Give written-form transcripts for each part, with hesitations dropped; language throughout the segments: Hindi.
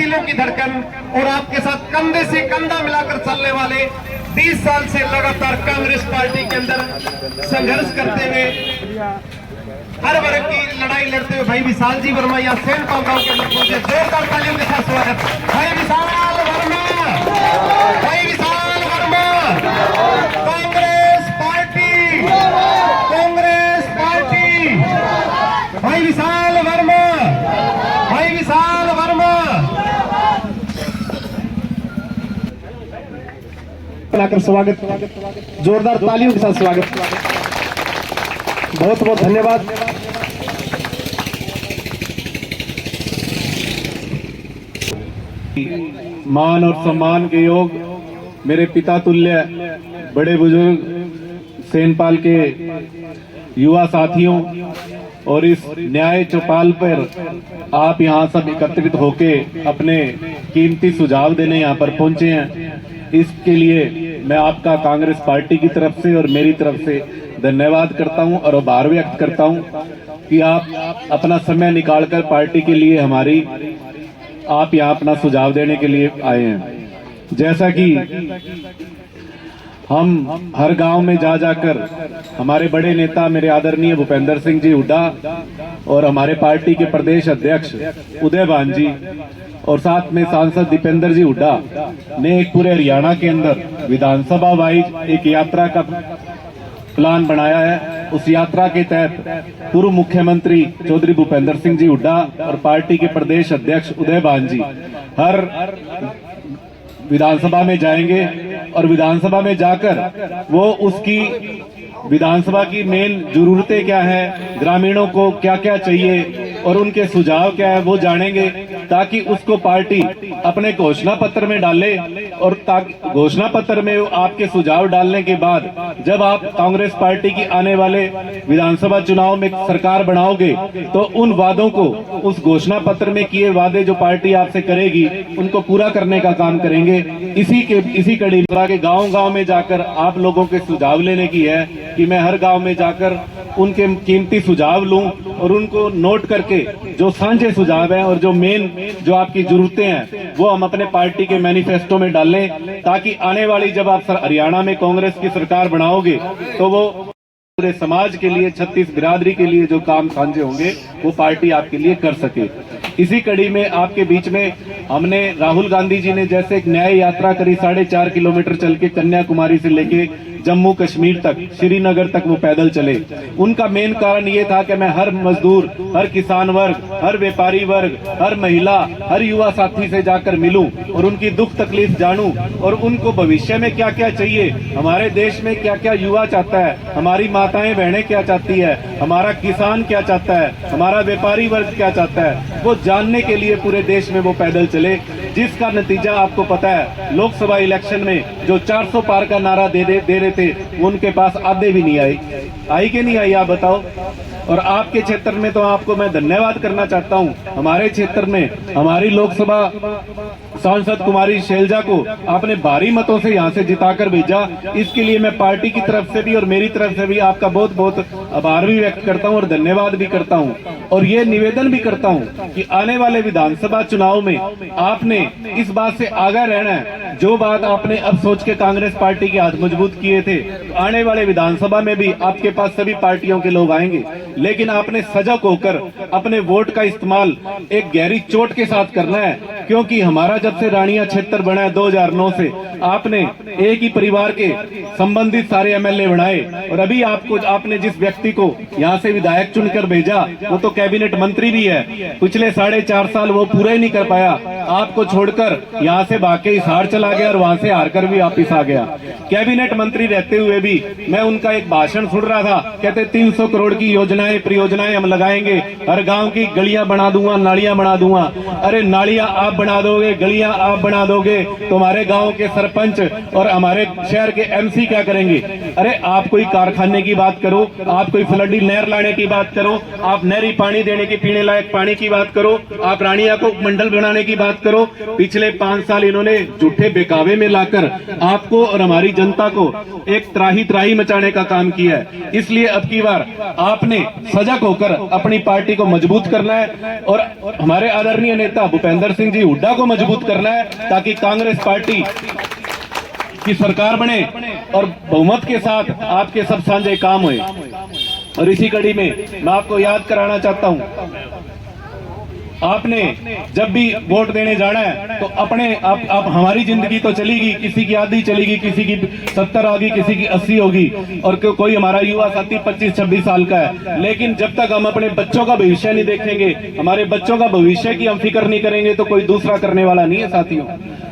दिलों की धड़कन और आपके साथ कंधे से कंधा मिलाकर चलने वाले 20 साल से लगातार कांग्रेस पार्टी के अंदर संघर्ष करते हुए हर वर्ग की लड़ाई लड़ते हुए भाई विशाल जी वर्मा या सैनपाल गांव के अंदर पहुंचे। जोरदार तालियों के साथ स्वागत। भाई विशाल वर्मा, भाई विशाल वर्मा, कांग्रेस पार्टी, कांग्रेस पार्टी, भाई विशाल वर्मा, भाई विशाल वर्मा। स्वागत, जोरदार तालियों के साथ स्वागत। बहुत बहुत धन्यवाद। मान और सम्मान के योग मेरे पिता तुल्य बड़े बुजुर्ग सैनपाल के युवा साथियों और इस न्याय चौपाल पर आप यहाँ सब एकत्रित होके अपने कीमती सुझाव देने यहाँ पर पहुंचे हैं। इसके लिए मैं आपका कांग्रेस पार्टी की तरफ से और मेरी तरफ से धन्यवाद करता हूं और आभार व्यक्त करता हूं कि आप अपना समय निकालकर पार्टी के लिए आप यहाँ अपना सुझाव देने के लिए आए हैं। जैसा कि हम हर गांव में जा जाकर हमारे बड़े नेता मेरे आदरणीय भूपेंद्र सिंह जी हुड्डा और हमारे पार्टी के प्रदेश अध्यक्ष उदय भान जी और साथ में सांसद दीपेंद्र जी हुड्डा ने एक पूरे हरियाणा के अंदर विधानसभा वाइज एक यात्रा का प्लान बनाया है। उस यात्रा के तहत पूर्व मुख्यमंत्री चौधरी भूपेंद्र सिंह जी हुड्डा और पार्टी के प्रदेश अध्यक्ष उदय भान जी हर विधानसभा में जाएंगे और विधानसभा में जाकर वो उसकी विधानसभा की मेन जरूरतें क्या है, ग्रामीणों को क्या क्या चाहिए और उनके सुझाव क्या है वो जानेंगे, ताकि उसको पार्टी अपने घोषणा पत्र में डाले और ताकि घोषणा पत्र में आपके सुझाव डालने के बाद जब आप कांग्रेस पार्टी की आने वाले विधानसभा चुनाव में सरकार बनाओगे तो उन वादों को, उस घोषणा पत्र में किए वादे जो पार्टी आपसे करेगी उनको पूरा करने का काम करेंगे। इसी कड़ी के गांव-गांव में जाकर आप लोगों के सुझाव लेने की है कि मैं हर गांव में जाकर उनके कीमती सुझाव लूं और उनको नोट करके जो साझे सुझाव हैं और जो मेन जो आपकी जरूरतें हैं वो हम अपने पार्टी के मैनिफेस्टो में डालें, ताकि आने वाली जब आप हरियाणा में कांग्रेस की सरकार बनाओगे तो वो पूरे समाज के लिए, 36 बिरादरी के लिए जो काम साझे होंगे वो पार्टी आपके लिए कर सके। इसी कड़ी में आपके बीच में हमने राहुल गांधी जी ने जैसे एक न्याय यात्रा करी 4.5 किलोमीटर चल के कन्याकुमारी से लेके जम्मू कश्मीर तक, श्रीनगर तक वो पैदल चले। उनका मेन कारण ये था कि मैं हर मजदूर, हर किसान वर्ग, हर व्यापारी वर्ग, हर महिला, हर युवा साथी से जाकर मिलूं और उनकी दुख तकलीफ जानूं और उनको भविष्य में क्या क्या चाहिए, हमारे देश में क्या क्या युवा चाहता है, हमारी माताएं बहनें क्या चाहती है, हमारा किसान क्या चाहता है, हमारा व्यापारी वर्ग क्या चाहता है, वो जानने के लिए पूरे देश में वो पैदल चले। जिसका नतीजा आपको पता है, लोकसभा इलेक्शन में जो 400 पार का नारा दे रहे थे उनके पास आधे भी नहीं आई कि नहीं आई, आप बताओ। और आपके क्षेत्र में तो आपको मैं धन्यवाद करना चाहता हूं। हमारे क्षेत्र में हमारी लोकसभा सांसद कुमारी शैलजा को आपने भारी मतों से यहां से जिताकर भेजा। इसके लिए मैं पार्टी की तरफ से भी और मेरी तरफ से भी आपका बहुत बहुत आभार भी व्यक्त करता हूं और धन्यवाद भी करता हूं। और ये निवेदन भी करता हूं कि आने वाले विधानसभा चुनाव में आपने इस बात से आगाह रहना है, जो बात आपने अब सोच के कांग्रेस पार्टी के हाथ मजबूत किए थे, तो आने वाले विधानसभा में भी आपके पास सभी पार्टियों के लोग आएंगे, लेकिन आपने सजग होकर अपने वोट का इस्तेमाल एक गहरी चोट के साथ करना है। क्योंकि हमारा जब से रानिया क्षेत्र बना है 2009 से, आपने एक ही परिवार के संबंधित सारे एमएलए बनाए और अभी आपने जिस व्यक्ति को यहाँ से विधायक चुनकर भेजा वो तो कैबिनेट मंत्री भी है। पिछले 4.5 साल वो पूरे ही नहीं कर पाया, आपको छोड़कर यहाँ से भाग के हिसार चला गया और वहां से हारकर भी वापिस आ गया। कैबिनेट मंत्री रहते हुए भी मैं उनका एक भाषण सुन रहा था, कहते 300 करोड़ की योजनाएं परियोजनाएं हम लगाएंगे, हर गांव की गलियां बना दूंगा, नालियां बना दूंगा। अरे नालियां आप बना दोगे, गलियां आप बना दोगे तो हमारे गांव के सरपंच और हमारे शहर के एमसी क्या करेंगे? अरे आप कोई कारखाने की बात करो, आप कोई फ्लडी नहर लाने की बात करो, आप नहरी पानी देने की, पीने लायक पानी की बात करो, आप रानिया को मंडल बनाने की बात करो। पिछले 5 साल इन्होंने झूठे बेकावे में लाकर आपको और हमारी जनता को एक त्राही मचाने का काम किया है। इसलिए अब की बार आपने सजग होकर अपनी पार्टी को मजबूत करना है और हमारे आदरणीय नेता भूपेंद्र सिंह जी हुड्डा को मजबूत करना है, ताकि कांग्रेस पार्टी की सरकार बने और बहुमत के साथ आपके सब साझे काम हुए। और इसी कड़ी में मैं आपको याद कराना चाहता हूं, आपने जब भी वोट देने जाना है तो अपने आप हमारी जिंदगी तो चलेगी, किसी की आधी चलेगी, किसी की 70 होगी, किसी की 80 होगी, और कोई हमारा युवा साथी 25-26 साल का है। लेकिन जब तक हम अपने बच्चों का भविष्य नहीं देखेंगे, हमारे बच्चों का भविष्य की हम फिक्र नहीं करेंगे, तो कोई दूसरा करने वाला नहीं है साथियों।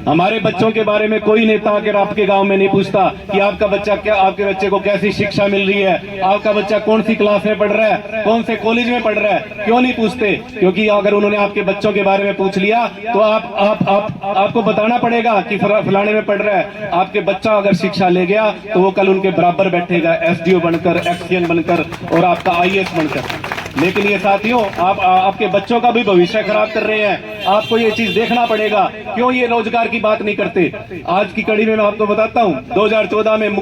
हमारे बच्चों के बारे में कोई नेता आकर आपके गांव में नहीं पूछता कि आपका बच्चा क्या, आपके बच्चे को कैसी शिक्षा मिल रही है, आपका बच्चा कौन सी क्लास में पढ़ रहा है, कौन से कॉलेज में पढ़ रहा है। क्यों नहीं पूछते? क्योंकि अगर उन्होंने आपके बच्चों के बारे में पूछ लिया तो आपको बताना पड़ेगा कि फलाने में पढ़ रहा है। आपके बच्चा अगर शिक्षा ले गया तो वो कल उनके बराबर बैठेगा, एसडीओ बनकर, एक्सडीएन बनकर और आपका आईएएस बनकर। लेकिन ये साथियों, आप आपके बच्चों का भी भविष्य खराब कर रहे हैं। आपको ये चीज देखना पड़ेगा। क्यों ये रोजगार की बात नहीं करते? आज की कड़ी में मैं आपको बताता हूं, 2014 में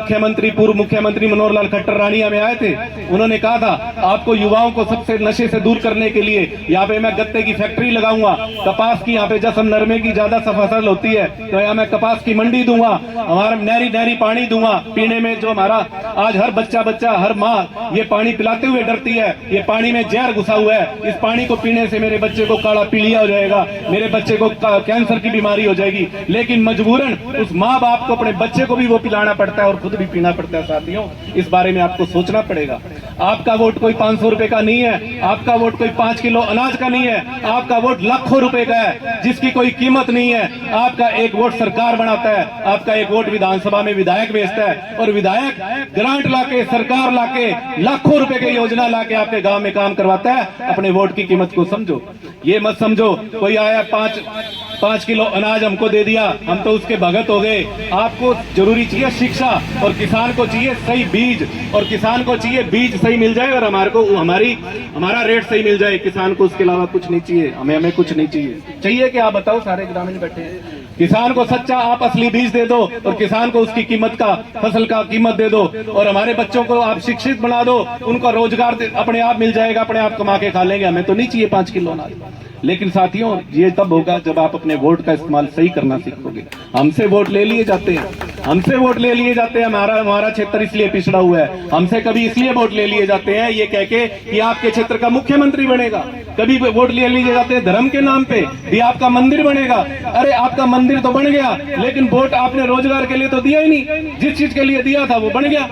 पूर्व मुख्यमंत्री मनोहर लाल खट्टर रानिया में आए थे। उन्होंने कहा था आपको युवाओं को सबसे नशे से दूर करने के लिए यहाँ पे मैं गत्ते की फैक्ट्री लगाऊंगा, कपास की, यहाँ पे जैसे नरमे की ज्यादा फसल होती है तो यहाँ मैं कपास की मंडी दूंगा, हमारा नहरी पानी दूंगा पीने में। जो हमारा आज हर बच्चा हर माँ ये पानी पिलाते हुए डरती है, ये पानी में जहर घुसा हुआ है, इस पानी को पीने से मेरे बच्चे को काला पीलिया हो जाएगा, मेरे बच्चे को कैंसर की बीमारी हो जाएगी। लेकिन मजबूरन उस माँ बाप को अपने बच्चे को भी वो पिलाना पड़ता है और खुद भी पीना पड़ता है। साथियों, इस बारे में आपको सोचना पड़ेगा। आपका वोट कोई 500 रुपए का नहीं है, आपका वोट कोई 5 किलो अनाज का नहीं है, आपका वोट लाखों रुपए का है जिसकी कोई कीमत नहीं है। आपका एक वोट सरकार बनाता है, आपका एक वोट विधानसभा में विधायक भेजता है, और विधायक ग्रांट लाके, सरकार लाके, लाखों रुपए की योजना लाके आपके गांव में काम करवाता है। अपने वोट की कीमत को समझो। ये मत समझो कोई आया 5 किलो अनाज हमको दे दिया, हम तो उसके भगत हो गए। आपको जरूरी चाहिए शिक्षा, और किसान को चाहिए सही बीज, और किसान को चाहिए बीज सही मिल जाए और हमारा रेट सही मिल जाए। किसान को उसके अलावा कुछ नहीं चाहिए, हमें कुछ नहीं चाहिए कि आप बताओ, सारे ग्रामीण बैठे हैं। किसान को सच्चा आप असली बीज दे दो और किसान को उसकी कीमत का, फसल का कीमत दे दो, और हमारे बच्चों को आप शिक्षित बना दो, उनको रोजगार अपने आप मिल जाएगा, अपने आप कमा के खा लेंगे। हमें तो नहीं चाहिए 5 किलो अनाज। लेकिन साथियों, ये तब होगा जब आप अपने वोट का इस्तेमाल सही करना सीखोगे। हमसे वोट ले लिए जाते हैं, हमारा क्षेत्र इसलिए पिछड़ा हुआ है। हमसे कभी इसलिए वोट ले लिए जाते हैं ये कह के कि आपके क्षेत्र का मुख्यमंत्री बनेगा, कभी वोट ले लिए जाते हैं धर्म के नाम पे भी आपका मंदिर बनेगा। अरे आपका मंदिर तो बन गया, लेकिन वोट आपने रोजगार के लिए तो दिया ही नहीं। जिस चीज के लिए दिया था वो बन गया।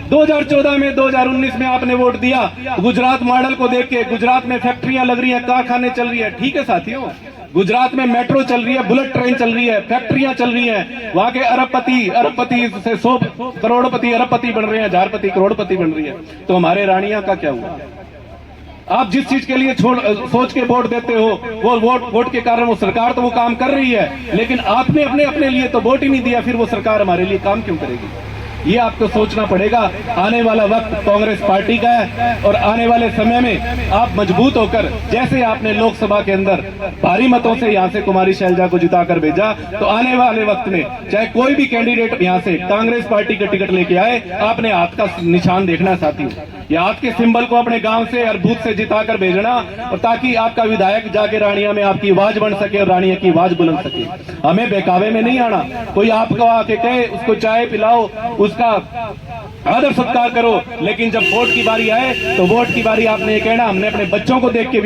2014 में, 2019 में आपने वोट दिया गुजरात मॉडल को देख के। गुजरात में फैक्ट्रियां लग रही है, कारखाने चल रही है, ठीक है साथियों। गुजरात में मेट्रो चल रही है, बुलेट ट्रेन चल रही है, फैक्ट्रियां चल रही हैं। वहां के अरबपति से 100 करोड़पति अरबपति बन रहे हैं, हजारपति करोड़पति बन रही है। तो हमारे रानिया का क्या हुआ? आप जिस चीज के लिए सोच के वोट देते हो, वो वोट के कारण वो सरकार तो वो काम कर रही है, लेकिन आपने अपने लिए तो वोट ही नहीं दिया, फिर वो सरकार हमारे लिए काम क्यों करेगी? ये आपको सोचना पड़ेगा। आने वाला वक्त कांग्रेस पार्टी का है, और आने वाले समय में आप मजबूत होकर, जैसे आपने लोकसभा के अंदर भारी मतों से यहाँ से कुमारी शैलजा को जिताकर भेजा, तो आने वाले वक्त में चाहे कोई भी कैंडिडेट यहाँ से कांग्रेस पार्टी का टिकट लेके आए, आपने हाथ का निशान देखना साथियों। या हाथ के सिंबल को अपने गांव से और बूथ से जिताकर भेजना, और ताकि आपका विधायक जाके रानिया में आपकी आवाज बन सके और रानिया की आवाज बुलंद सके। हमें बहकावे में नहीं आना। कोई आपको आके कहे उसको चाय पिलाओ, उसका आदर सत्कार करो, लेकिन जब वोट की बारी आए तो वोट की बारी आपने ये कहना हमने अपने बच्चों को देख के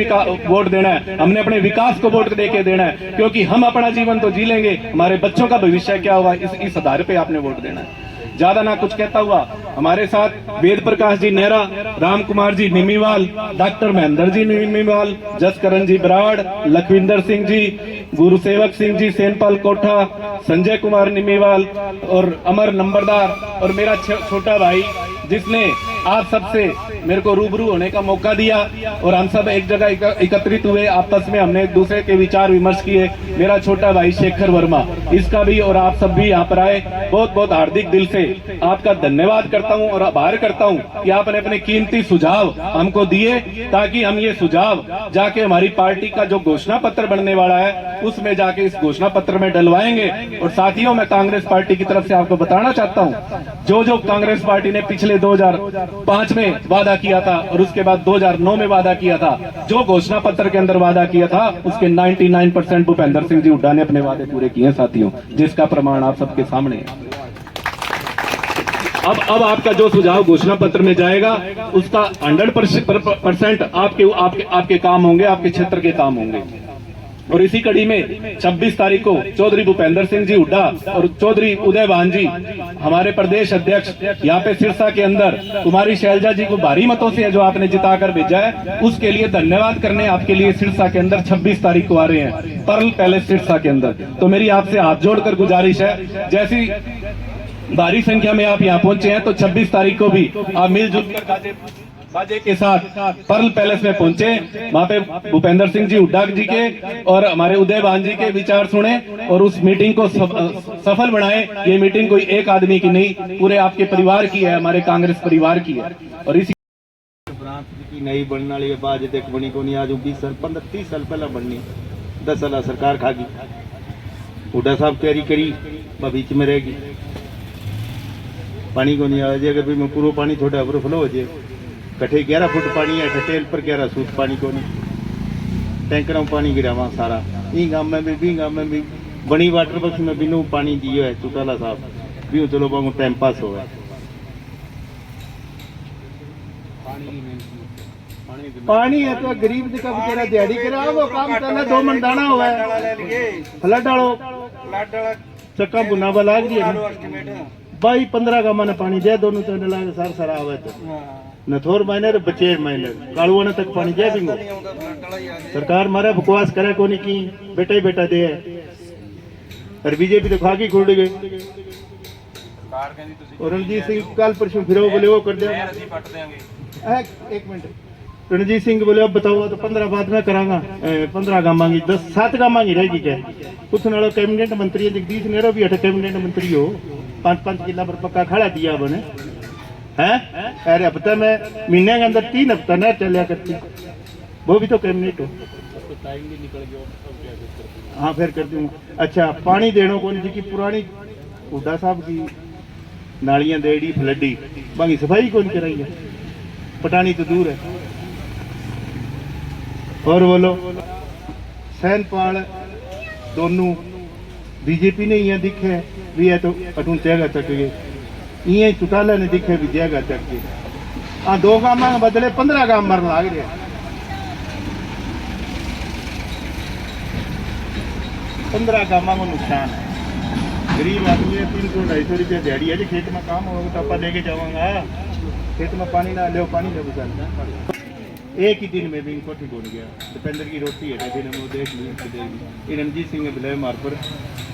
वोट देना है, हमने अपने विकास को वोट दे के देना है, क्योंकि हम अपना जीवन तो जी लेंगे, हमारे बच्चों का भविष्य क्या होगा, इस आधार पे आपने वोट देना है। ज्यादा ना कुछ कहता हुआ, हमारे साथ वेद प्रकाश जी नेहरा, राम कुमार जी निमीवाल, डॉक्टर महेंद्र जी निमीवाल, जसकरण जी बराड़, लखविंदर सिंह जी, गुरुसेवक सिंह जी सेनपाल कोठा, संजय कुमार निमीवाल और अमर नंबरदार, और मेरा छोटा भाई जिसने आप सबसे मेरे को रूबरू होने का मौका दिया और हम सब एक जगह एकत्रित हुए, आपस में हमने एक दूसरे के विचार विमर्श किए। मेरा छोटा भाई शेखर वर्मा, इसका भी और आप सब भी यहाँ पर आए, बहुत बहुत हार्दिक दिल से आपका धन्यवाद करता हूँ और आभार करता हूँ कि आपने अपने कीमती सुझाव हमको दिए, ताकि हम ये सुझाव जाके हमारी पार्टी का जो घोषणा पत्र बनने वाला है उसमें जाके इस घोषणा पत्र में डलवाएंगे। और साथियों, मैं कांग्रेस पार्टी की तरफ से आपको बताना चाहता हूँ, जो कांग्रेस पार्टी ने पिछले 2005 में वादा किया था और उसके बाद 2009 में वादा किया था, जो घोषणा पत्र के अंदर वादा किया था उसके 99% भूपेंद्र सिंह जी हुड्डा ने अपने वादे पूरे किए हैं साथियों, जिसका प्रमाण आप सबके सामने है। अब आपका जो सुझाव घोषणा पत्र में जाएगा उसका 100% आपके काम होंगे, आपके क्षेत्र के काम होंगे। और इसी कड़ी में 26 तारीख को चौधरी भूपेंद्र सिंह जी हुड्डा और चौधरी उदयभान जी, हमारे प्रदेश अध्यक्ष, यहाँ पे सिरसा के अंदर कुमारी शैलजा जी को भारी मतों से जो आपने जिताकर भेजा है, उसके लिए धन्यवाद करने आपके लिए सिरसा के अंदर 26 तारीख को आ रहे हैं, पर्ल पैलेस सिरसा के अंदर। तो मेरी आपसे हाथ जोड़कर गुजारिश है, जैसी भारी संख्या में आप यहाँ पहुंचे हैं तो 26 तारीख को भी आप मिलजुल कर बाजे के साथ पर्ल पैलेस में पहुंचे, वहां पे भूपेंद्र सिंह जी हुड्डा जी के और हमारे उदयभान जी के विचार सुने और उस मीटिंग को सफल बनाए। ये मीटिंग कोई एक आदमी की नहीं, पूरे आपके परिवार की है, हमारे कांग्रेस परिवार की है। और इसी की नई बनने वाली बाज देख बनी को नहीं, आज 20 साल 15-30 साल पहला बननी, 10 साल सरकार खा गई। हुड्डा साहब तैयारी करी, बीच में रहेगी, पानी को नहीं आवे, अगर मैं पूरा पानी थोड़ा ओवरफ्लो हो जाए, कट्ठे 11 फुट पानी है, ठटेल पर 11 सूत पानी को नहीं, टैंकरों में पानी गिरा वहाँ सारा। ई गांव में भी बनी वाटर बक्स में बिनू पानी दियो है चौटाला साहब भी, चलो बाबू टाइम पास हो गया। पानी है तो गरीब का बेचारा दिहाड़ी करा, वो काम करना 2 मन दाना हुआ है, फ्लड डालो चक्का बुना बा लाग दिया भाई, 15 गांव ने पानी दे, दोनों तो लागे सार सारा आवे तो नथोर महीने बचेर महीने कालुआने तक पानी दे बिंगो। सरकार मारे बकवास करे कोनी की, बेटा ही बेटा दे, और बीजेपी तो खाकी खुड़ गई। और रणजीत सिंह कल परसों फिर बोले वो कर दिया, एक मिनट, रणजीत सिंह बोले अब बताओ तो 15 बाद में करांगा, 15 गांव मांगी, 7 गांव मांगी रहेगी क्या, कुछ नालों कैबिनेट मंत्री है जगदीश नेहरू भी अठे कैबिनेट मंत्री हो, 5-5 किला पर पक्का खड़ा दिया बने हैं। अरे हफ्ते में महीने के अंदर 3 हफ्ता न चलिया करती, वो भी तो कैबिनेट हो। हाँ फिर कर दूंगा। अच्छा, पानी देने को जी की पुरानी हुड्डा साहब की नालियां देड़ी फ्लडी, बाकी सफाई कौन कराई है, पटानी तो दूर है। और बोलो सैनपाल दोनों बीजेपी ने यहाँ दिखे भी है तो अटून जगह चक गए, ये चौटाला ने दिखे भी जगह चक गए। 2 गांव में बदले 15 गांव मरने लग रहे, 15 गांव में नुकसान है। गरीब आदमी है, 300-250 रुपया दिहाड़ी है, खेत में काम होगा तो आप लेके जाऊंगा, खेत में पानी ना ले, पानी ना गुजारना। एक ही दिन में भी इनको ठीक हो गया, दोपहर की रोटी है दिन में देख ली। रणजीत सिंह ने बिलाए मार पर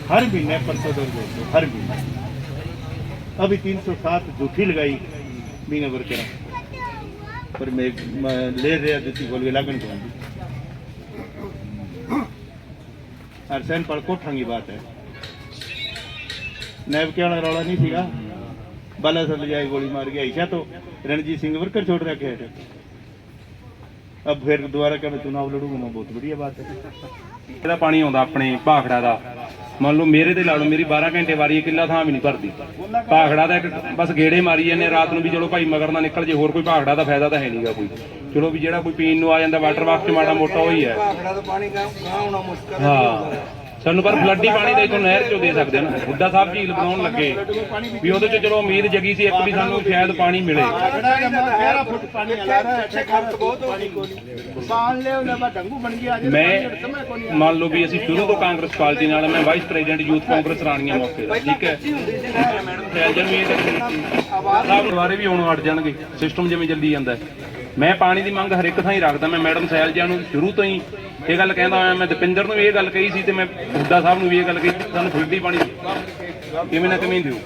हर महीने 500 हर महीने, अभी 307 झूठी लगाई महीने भर करा, पर मैं ले रहा दूसरी बोल के लागन को और सैनपाल कोठा की बात है, नैब के वाला रौला नहीं सीगा, बाला सर ले जाए गोली मार गया ऐसा, तो रणजीत सिंह वर्कर छोड़ रखे है। अब फिर दोबारा क्या मैं चुनाव लड़ूंगा, मैं बहुत बढ़िया बात है। पानी आता अपने भाखड़ा का, मान लो मेरे ते ला लो, मेरी 12 घंटे वारी किला थां भी नहीं भरती, भाखड़ा का बस गेड़े मारी जाने रात में भी, चलो भाई मगर ना निकल जे, होर कोई भाखड़ा का फायदा तो है नहीं कोई, चलो भी जेड़ा कोई पीन आ जाता वाटर वाक माड़ा मोटा ही है। हाँ ਸਾਨੂੰ पर ਫਲੱਡੀ ਪਾਣੀ ਦਾ ਇਥੋਂ ਨਹਿਰ ਚੋਂ ਦੇ ਸਕਦੇ ਨਾ, ਹੁੱਡਾ ਸਾਹਿਬ ਝੀਲ ਬਣਾਉਣ ਲੱਗੇ ਵੀ ਉਹਦੇ ਚ ਚਲੋ ਉਮੀਦ ਜਗੀ ਸੀ ਇੱਕ ਵੀ ਸਾਨੂੰ ਸ਼ਾਇਦ ਪਾਣੀ ਮਿਲੇ। ਮੈਂ ਮੰਨ ਲਓ ਵੀ ਅਸੀਂ ਸ਼ੁਰੂ ਤੋਂ ਕਾਂਗਰਸ ਪਾਰਟੀ ਨਾਲ, ਮੈਂ ਵਾਈਸ ਪ੍ਰੈਜ਼ੀਡੈਂਟ ਯੂਥ ਕਾਂਗਰਸ ਰਾਣੀਆਂ ਮੌਕੇ ਦਾ, ਠੀਕ ਹੈ, ਸਾਹਿਬ ਦੁਆਰੇ ਵੀ ਆਉਣੋਂ ਹਟ ਜਾਣਗੇ, ਸਿਸਟਮ ਜਿਵੇਂ ਜਲਦੀ ਜਾਂਦਾ। ਮੈਂ ਪਾਣੀ ਦੀ ਮੰਗ ਹਰ ਇੱਕ ਥਾਂ ਹੀ ਰੱਖਦਾ, ਮੈਂ ਮੈਡਮ ਸੈਲਜਾ ਨੂੰ ਸ਼ੁਰੂ ਤੋਂ ਹੀ ਇਹ ਗੱਲ ਕਹਿੰਦਾ ਹੋਇਆ, ਮੈਂ ਦਪਿੰਦਰ ਨੂੰ ਵੀ ਇਹ ਗੱਲ ਕਹੀ ਸੀ ਤੇ ਮੈਂ ਹੁੱਡਾ ਸਾਹਿਬ ਨੂੰ ਵੀ ਇਹ ਗੱਲ ਕਹੀ, ਸਾਨੂੰ ਫਲੱਡੀ ਪਾਣੀ ਕਿਵੇਂ ਨਾ ਕਿਵੇਂ ਦਿਓ।